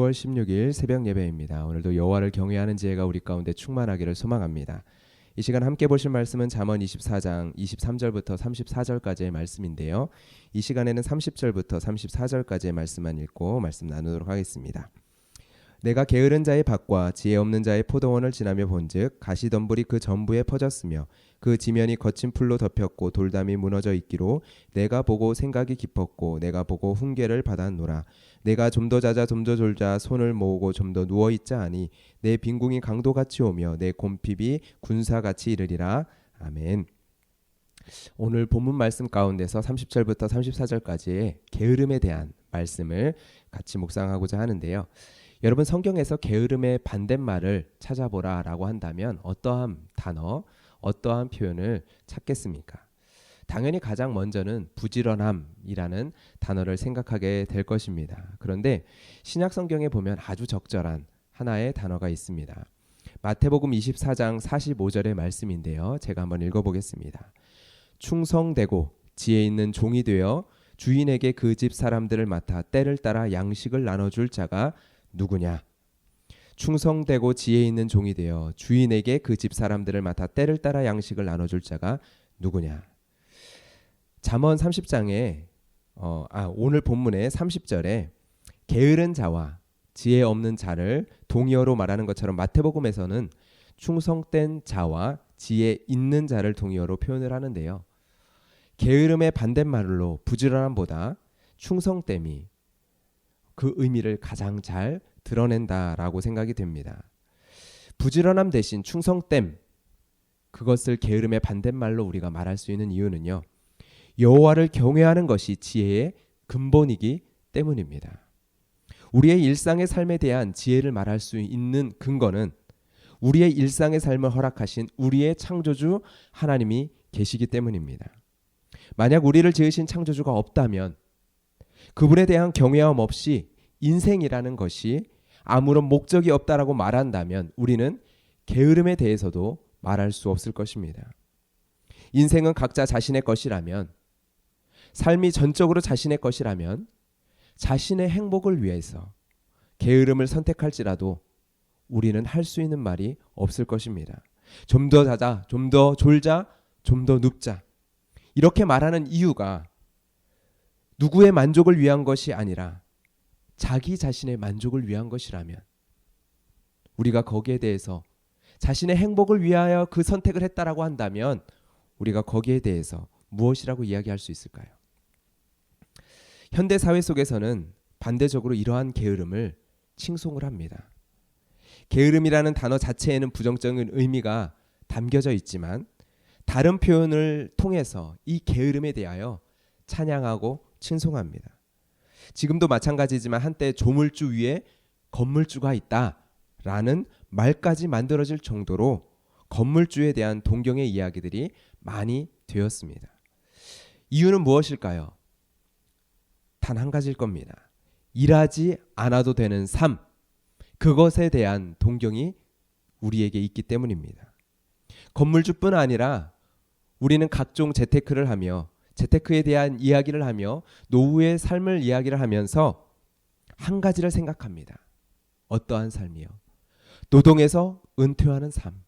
10월 16일 새벽 예배입니다. 오늘도 여호와를 경외하는 지혜가 우리 가운데 충만하기를 소망합니다. 이 시간 함께 보실 말씀은 잠언 24장 23절부터 34절까지의 말씀인데요. 이 시간에는 30절부터 34절까지의 말씀만 읽고 말씀 나누도록 하겠습니다. 내가 게으른 자의 밭과 지혜 없는 자의 포도원을 지나며 본즉 가시덤불이 그 전부에 퍼졌으며 그 지면이 거친 풀로 덮였고 돌담이 무너져 있기로 내가 보고 생각이 깊었고 내가 보고 훈계를 받았노라. 내가 좀 더 자자 좀 더 졸자 손을 모으고 좀 더 누워있자 하니 내 빈궁이 강도같이 오며 내 곰핍이 군사같이 이르리라. 아멘. 오늘 본문 말씀 가운데서 30절부터 34절까지의 게으름에 대한 말씀을 같이 묵상하고자 하는데요. 여러분, 성경에서 게으름의 반대말을 찾아보라 라고 한다면 어떠한 단어, 어떠한 표현을 찾겠습니까? 당연히 가장 먼저는 부지런함이라는 단어를 생각하게 될 것입니다. 그런데 신약 성경에 보면 아주 적절한 하나의 단어가 있습니다. 마태복음 24장 45절의 말씀인데요. 제가 한번 읽어보겠습니다. 충성되고 지혜 있는 종이 되어 주인에게 그 집 사람들을 맡아 때를 따라 양식을 나눠줄 자가 누구냐? 충성되고 지혜 있는 종이 되어 주인에게 그 집 사람들을 맡아 때를 따라 양식을 나눠줄 자가 누구냐? 잠언 30장에 오늘 본문의 30절에 게으른 자와 지혜 없는 자를 동의어로 말하는 것처럼 마태복음에서는 충성된 자와 지혜 있는 자를 동의어로 표현을 하는데요. 게으름의 반대말로 부지런함보다 충성됨이 그 의미를 가장 잘 드러낸다라고 생각이 됩니다. 부지런함 대신 충성됨, 그것을 게으름의 반대말로 우리가 말할 수 있는 이유는요. 여호와를 경외하는 것이 지혜의 근본이기 때문입니다. 우리의 일상의 삶에 대한 지혜를 말할 수 있는 근거는 우리의 일상의 삶을 허락하신 우리의 창조주 하나님이 계시기 때문입니다. 만약 우리를 지으신 창조주가 없다면 그분에 대한 경외함 없이 인생이라는 것이 아무런 목적이 없다라고 말한다면 우리는 게으름에 대해서도 말할 수 없을 것입니다. 인생은 각자 자신의 것이라면, 삶이 전적으로 자신의 것이라면 자신의 행복을 위해서 게으름을 선택할지라도 우리는 할 수 있는 말이 없을 것입니다. 좀 더 자자, 좀 더 졸자, 좀 더 눕자. 이렇게 말하는 이유가 누구의 만족을 위한 것이 아니라 자기 자신의 만족을 위한 것이라면 우리가 거기에 대해서 자신의 행복을 위하여 그 선택을 했다라고 한다면 우리가 거기에 대해서 무엇이라고 이야기할 수 있을까요? 현대 사회 속에서는 반대적으로 이러한 게으름을 칭송을 합니다. 게으름이라는 단어 자체에는 부정적인 의미가 담겨져 있지만 다른 표현을 통해서 이 게으름에 대하여 찬양하고 칭송합니다. 지금도 마찬가지지만 한때 조물주 위에 건물주가 있다라는 말까지 만들어질 정도로 건물주에 대한 동경의 이야기들이 많이 되었습니다. 이유는 무엇일까요? 단 한 가지일 겁니다. 일하지 않아도 되는 삶, 그것에 대한 동경이 우리에게 있기 때문입니다. 건물주뿐 아니라 우리는 각종 재테크를 하며 재테크에 대한 이야기를 하며 노후의 삶을 이야기를 하면서 한 가지를 생각합니다. 어떠한 삶이요? 노동에서 은퇴하는 삶.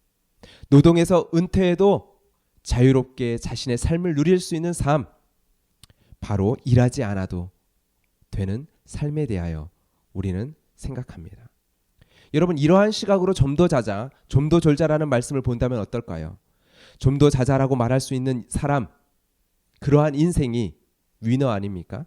노동에서 은퇴해도 자유롭게 자신의 삶을 누릴 수 있는 삶. 바로 일하지 않아도 되는 삶에 대하여 우리는 생각합니다. 여러분, 이러한 시각으로 좀 더 자자, 좀 더 졸자라는 말씀을 본다면 어떨까요? 좀 더 자자라고 말할 수 있는 사람, 그러한 인생이 위너 아닙니까?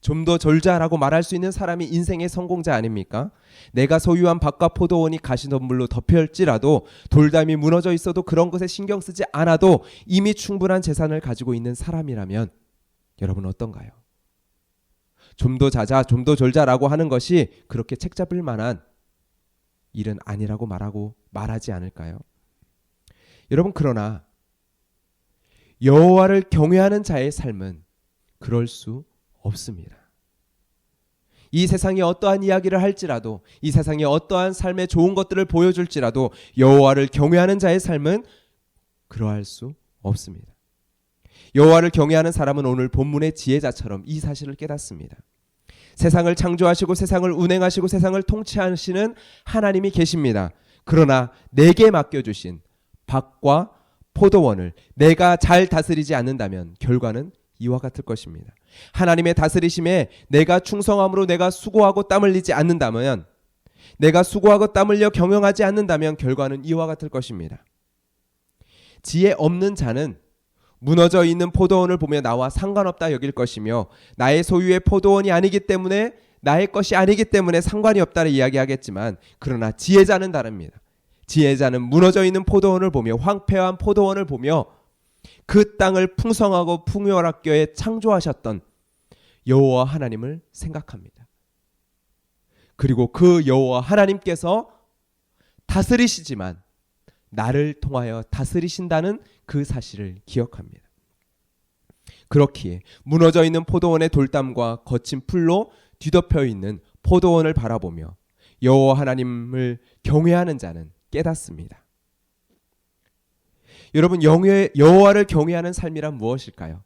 좀 더 졸자라고 말할 수 있는 사람이 인생의 성공자 아닙니까? 내가 소유한 밭과 포도원이 가시덤불로 덮여질지라도 돌담이 무너져 있어도 그런 것에 신경 쓰지 않아도 이미 충분한 재산을 가지고 있는 사람이라면 여러분 어떤가요? 좀 더 자자, 좀 더 졸자라고 하는 것이 그렇게 책 잡을 만한 일은 아니라고 말하지 않을까요? 여러분, 그러나 여호와를 경외하는 자의 삶은 그럴 수 없습니다. 이 세상이 어떠한 이야기를 할지라도, 이 세상이 어떠한 삶의 좋은 것들을 보여줄지라도 여호와를 경외하는 자의 삶은 그러할 수 없습니다. 여호와를 경외하는 사람은 오늘 본문의 지혜자처럼 이 사실을 깨닫습니다. 세상을 창조하시고 세상을 운행하시고 세상을 통치하시는 하나님이 계십니다. 그러나 내게 맡겨주신 밭과 포도원을 내가 잘 다스리지 않는다면 결과는 이와 같을 것입니다. 하나님의 다스리심에 내가 충성함으로 내가 수고하고 땀 흘리지 않는다면, 내가 수고하고 땀 흘려 경영하지 않는다면 결과는 이와 같을 것입니다. 지혜 없는 자는 무너져 있는 포도원을 보며 나와 상관없다 여길 것이며, 나의 소유의 포도원이 아니기 때문에, 나의 것이 아니기 때문에 상관이 없다를 이야기하겠지만, 그러나 지혜자는 다릅니다. 지혜자는 무너져 있는 포도원을 보며, 황폐한 포도원을 보며 그 땅을 풍성하고 풍요롭게 창조하셨던 여호와 하나님을 생각합니다. 그리고 그 여호와 하나님께서 다스리시지만 나를 통하여 다스리신다는 그 사실을 기억합니다. 그렇기에 무너져 있는 포도원의 돌담과 거친 풀로 뒤덮여 있는 포도원을 바라보며 여호와 하나님을 경외하는 자는 깨닫습니다. 여러분, 여호와를 경외하는 삶이란 무엇일까요?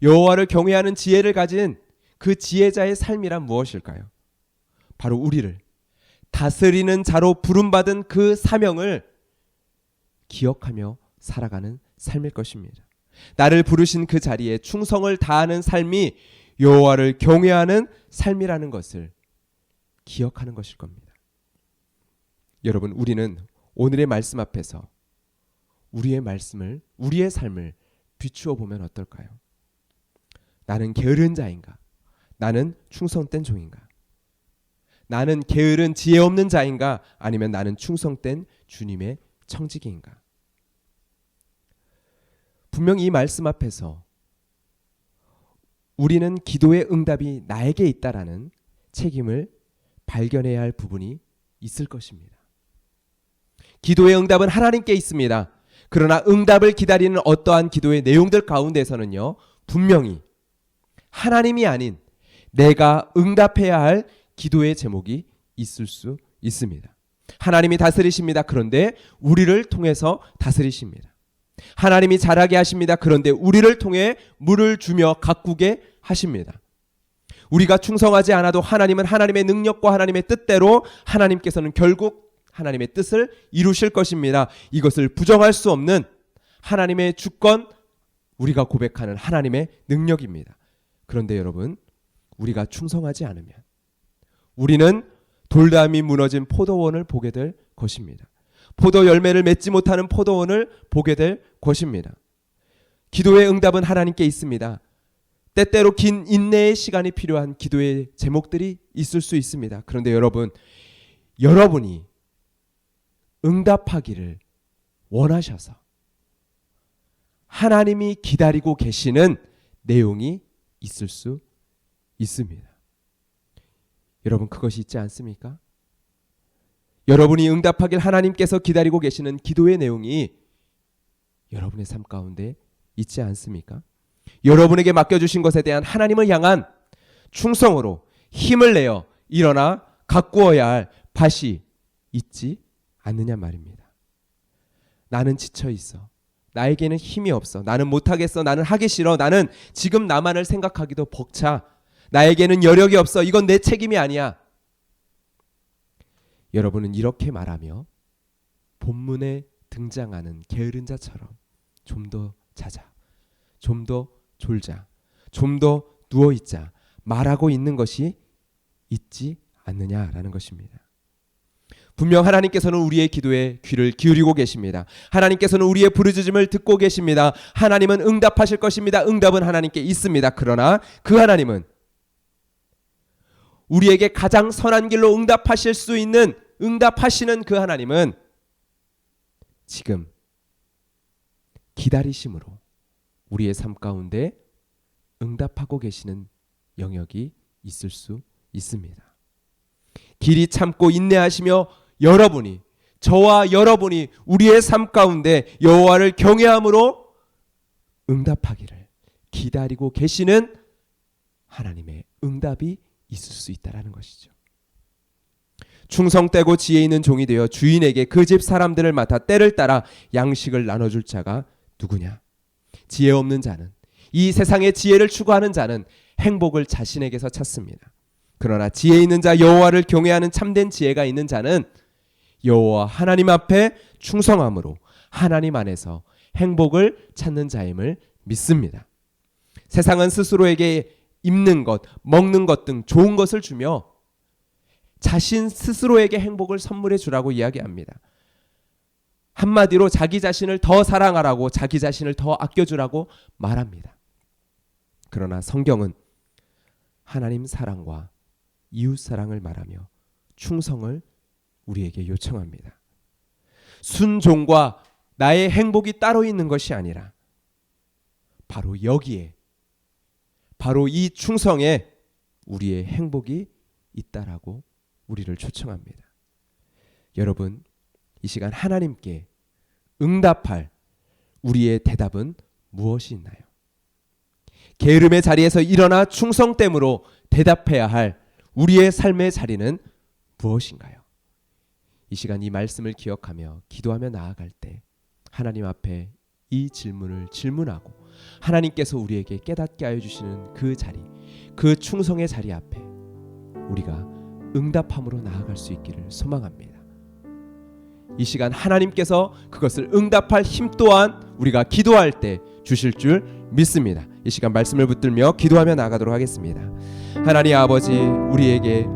여호와를 경외하는 지혜를 가진 그 지혜자의 삶이란 무엇일까요? 바로 우리를 다스리는 자로 부름받은 그 사명을 기억하며 살아가는 삶일 것입니다. 나를 부르신 그 자리에 충성을 다하는 삶이 여호와를 경외하는 삶이라는 것을 기억하는 것일 겁니다. 여러분, 우리는 오늘의 말씀 앞에서 우리의 말씀을, 우리의 삶을 비추어 보면 어떨까요? 나는 게으른 자인가? 나는 충성된 종인가? 나는 게으른 지혜 없는 자인가? 아니면 나는 충성된 주님의 청지기인가? 분명 이 말씀 앞에서 우리는 기도의 응답이 나에게 있다라는 책임을 발견해야 할 부분이 있을 것입니다. 기도의 응답은 하나님께 있습니다. 그러나 응답을 기다리는 어떠한 기도의 내용들 가운데서는요, 분명히 하나님이 아닌 내가 응답해야 할 기도의 제목이 있을 수 있습니다. 하나님이 다스리십니다. 그런데 우리를 통해서 다스리십니다. 하나님이 잘하게 하십니다. 그런데 우리를 통해 물을 주며 가꾸게 하십니다. 우리가 충성하지 않아도 하나님은 하나님의 능력과 하나님의 뜻대로 하나님께서는 결국 하나님의 뜻을 이루실 것입니다. 이것을 부정할 수 없는 하나님의 주권, 우리가 고백하는 하나님의 능력입니다. 그런데 여러분, 우리가 충성하지 않으면 우리는 돌담이 무너진 포도원을 보게 될 것입니다. 포도 열매를 맺지 못하는 포도원을 보게 될 것입니다. 기도의 응답은 하나님께 있습니다. 때때로 긴 인내의 시간이 필요한 기도의 제목들이 있을 수 있습니다. 그런데 여러분이 응답하기를 원하셔서 하나님이 기다리고 계시는 내용이 있을 수 있습니다. 여러분, 그것이 있지 않습니까? 여러분이 응답하길 하나님께서 기다리고 계시는 기도의 내용이 여러분의 삶 가운데 있지 않습니까? 여러분에게 맡겨주신 것에 대한 하나님을 향한 충성으로 힘을 내어 일어나 가꾸어야 할 밭이 있지 않느냐 말입니다. 나는 지쳐 있어. 나에게는 힘이 없어. 나는 못하겠어. 나는 하기 싫어. 나는 지금 나만을 생각하기도 벅차. 나에게는 여력이 없어. 이건 내 책임이 아니야. 여러분은 이렇게 말하며 본문에 등장하는 게으른 자처럼 좀 더 자자, 좀 더 졸자, 좀 더 누워있자 말하고 있는 것이 있지 않느냐라는 것입니다. 분명 하나님께서는 우리의 기도에 귀를 기울이고 계십니다. 하나님께서는 우리의 부르짖음을 듣고 계십니다. 하나님은 응답하실 것입니다. 응답은 하나님께 있습니다. 그러나 그 하나님은 우리에게 가장 선한 길로 응답하실 수 있는, 응답하시는 그 하나님은 지금 기다리심으로 우리의 삶 가운데 응답하고 계시는 영역이 있을 수 있습니다. 길이 참고 인내하시며 여러분이, 저와 여러분이 우리의 삶 가운데 여호와를 경외함으로 응답하기를 기다리고 계시는 하나님의 응답이 있을 수 있다라는 것이죠. 충성되고 지혜 있는 종이 되어 주인에게 그 집 사람들을 맡아 때를 따라 양식을 나눠줄 자가 누구냐? 지혜 없는 자는, 이 세상의 지혜를 추구하는 자는 행복을 자신에게서 찾습니다. 그러나 지혜 있는 자 여호와를 경외하는 참된 지혜가 있는 자는 여호와 하나님 앞에 충성함으로 하나님 안에서 행복을 찾는 자임을 믿습니다. 세상은 스스로에게 입는 것, 먹는 것 등 좋은 것을 주며 자신 스스로에게 행복을 선물해 주라고 이야기합니다. 한마디로 자기 자신을 더 사랑하라고, 자기 자신을 더 아껴주라고 말합니다. 그러나 성경은 하나님 사랑과 이웃 사랑을 말하며 충성을 우리에게 요청합니다. 순종과 나의 행복이 따로 있는 것이 아니라 바로 여기에, 바로 이 충성에 우리의 행복이 있다라고 우리를 초청합니다. 여러분, 이 시간 하나님께 응답할 우리의 대답은 무엇이 있나요? 게으름의 자리에서 일어나 충성됨으로 대답해야 할 우리의 삶의 자리는 무엇인가요? 이 시간 이 말씀을 기억하며 기도하며 나아갈 때 하나님 앞에 이 질문을 질문하고 하나님께서 우리에게 깨닫게 하여 주시는 그 자리, 그 충성의 자리 앞에 우리가 응답함으로 나아갈 수 있기를 소망합니다. 이 시간 하나님께서 그것을 응답할 힘 또한 우리가 기도할 때 주실 줄 믿습니다. 이 시간 말씀을 붙들며 기도하며 나아가도록 하겠습니다. 하나님 아버지, 우리에게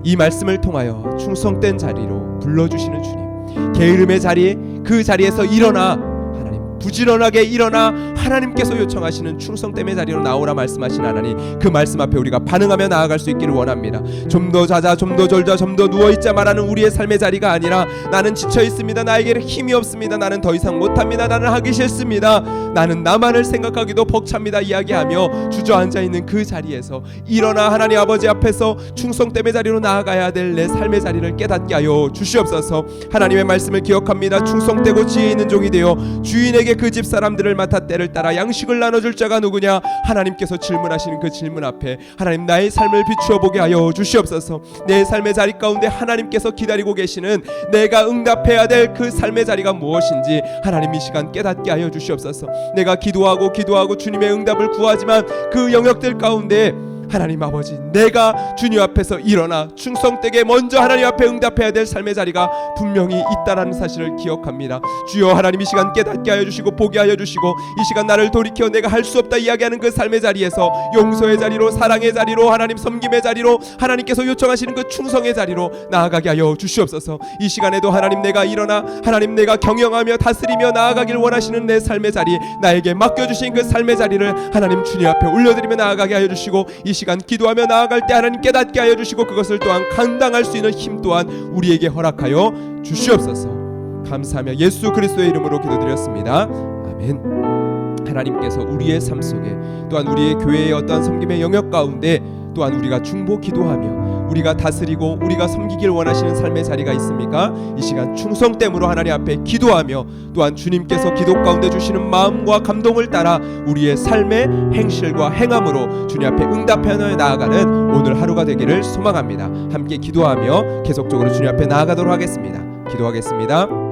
이 말씀을 통하여 충성된 자리로 불러주시는 주님, 게으름의 자리, 그 자리에서 일어나 하나님 부지런하게 일어나 하나님께서 요청하시는 충성됨의 자리로 나오라 말씀하신 하나님, 그 말씀 앞에 우리가 반응하며 나아갈 수 있기를 원합니다. 좀 더 자자, 좀 더 졸자, 좀 더 누워있자 말하는 우리의 삶의 자리가 아니라 나는 지쳐있습니다, 나에게 힘이 없습니다, 나는 더 이상 못합니다, 나는 하기 싫습니다, 나는 나만을 생각하기도 벅찹니다 이야기하며 주저앉아있는 그 자리에서 일어나 하나님 아버지 앞에서 충성됨의 자리로 나아가야 될 내 삶의 자리를 깨닫게 하여 주시옵소서. 하나님의 말씀을 기억합니다. 충성되고 지혜 있는 종이 되어 주인에게 그 집 사람들을 맡아 때를 따라 양식을 나눠줄 자가 누구냐? 하나님께서 질문하시는 그 질문 앞에 하나님 나의 삶을 비추어 보게 하여 주시옵소서. 내 삶의 자리 가운데 하나님께서 기다리고 계시는 내가 응답해야 될 그 삶의 자리가 무엇인지 하나님 이 시간 깨닫게 하여 주시옵소서. 내가 기도하고 주님의 응답을 구하지만 그 영역들 가운데 하나님 아버지, 내가 주님 앞에서 일어나 충성되게 먼저 하나님 앞에 응답해야 될 삶의 자리가 분명히 있다라는 사실을 기억합니다. 주여 하나님 이 시간 깨닫게 하여 주시고 보게 하여 주시고 이 시간 나를 돌이켜 내가 할 수 없다 이야기하는 그 삶의 자리에서 용서의 자리로, 사랑의 자리로, 하나님 섬김의 자리로, 하나님께서 요청하시는 그 충성의 자리로 나아가게 하여 주시옵소서. 이 시간에도 하나님 내가 일어나 하나님 내가 경영하며 다스리며 나아가길 원하시는 내 삶의 자리, 나에게 맡겨주신 그 삶의 자리를 하나님 주님 앞에 올려드리며 나아가게 하여 주시고 이 시간 기도하며 나아갈 때 하나님 깨닫게 하여 주시고 그것을 또한 감당할 수 있는 힘 또한 우리에게 허락하여 주시옵소서. 감사하며 예수 그리스도의 이름으로 기도드렸습니다. 아멘. 하나님께서 우리의 삶 속에 또한 우리의 교회의 어떠한 섬김의 영역 가운데 또한 우리가 중보 기도하며 우리가 다스리고 우리가 섬기길 원하시는 삶의 자리가 있습니까? 이 시간 충성됨으로 하나님 앞에 기도하며 또한 주님께서 기도 가운데 주시는 마음과 감동을 따라 우리의 삶의 행실과 행함으로 주님 앞에 응답하여 나아가는 오늘 하루가 되기를 소망합니다. 함께 기도하며 계속적으로 주님 앞에 나아가도록 하겠습니다. 기도하겠습니다.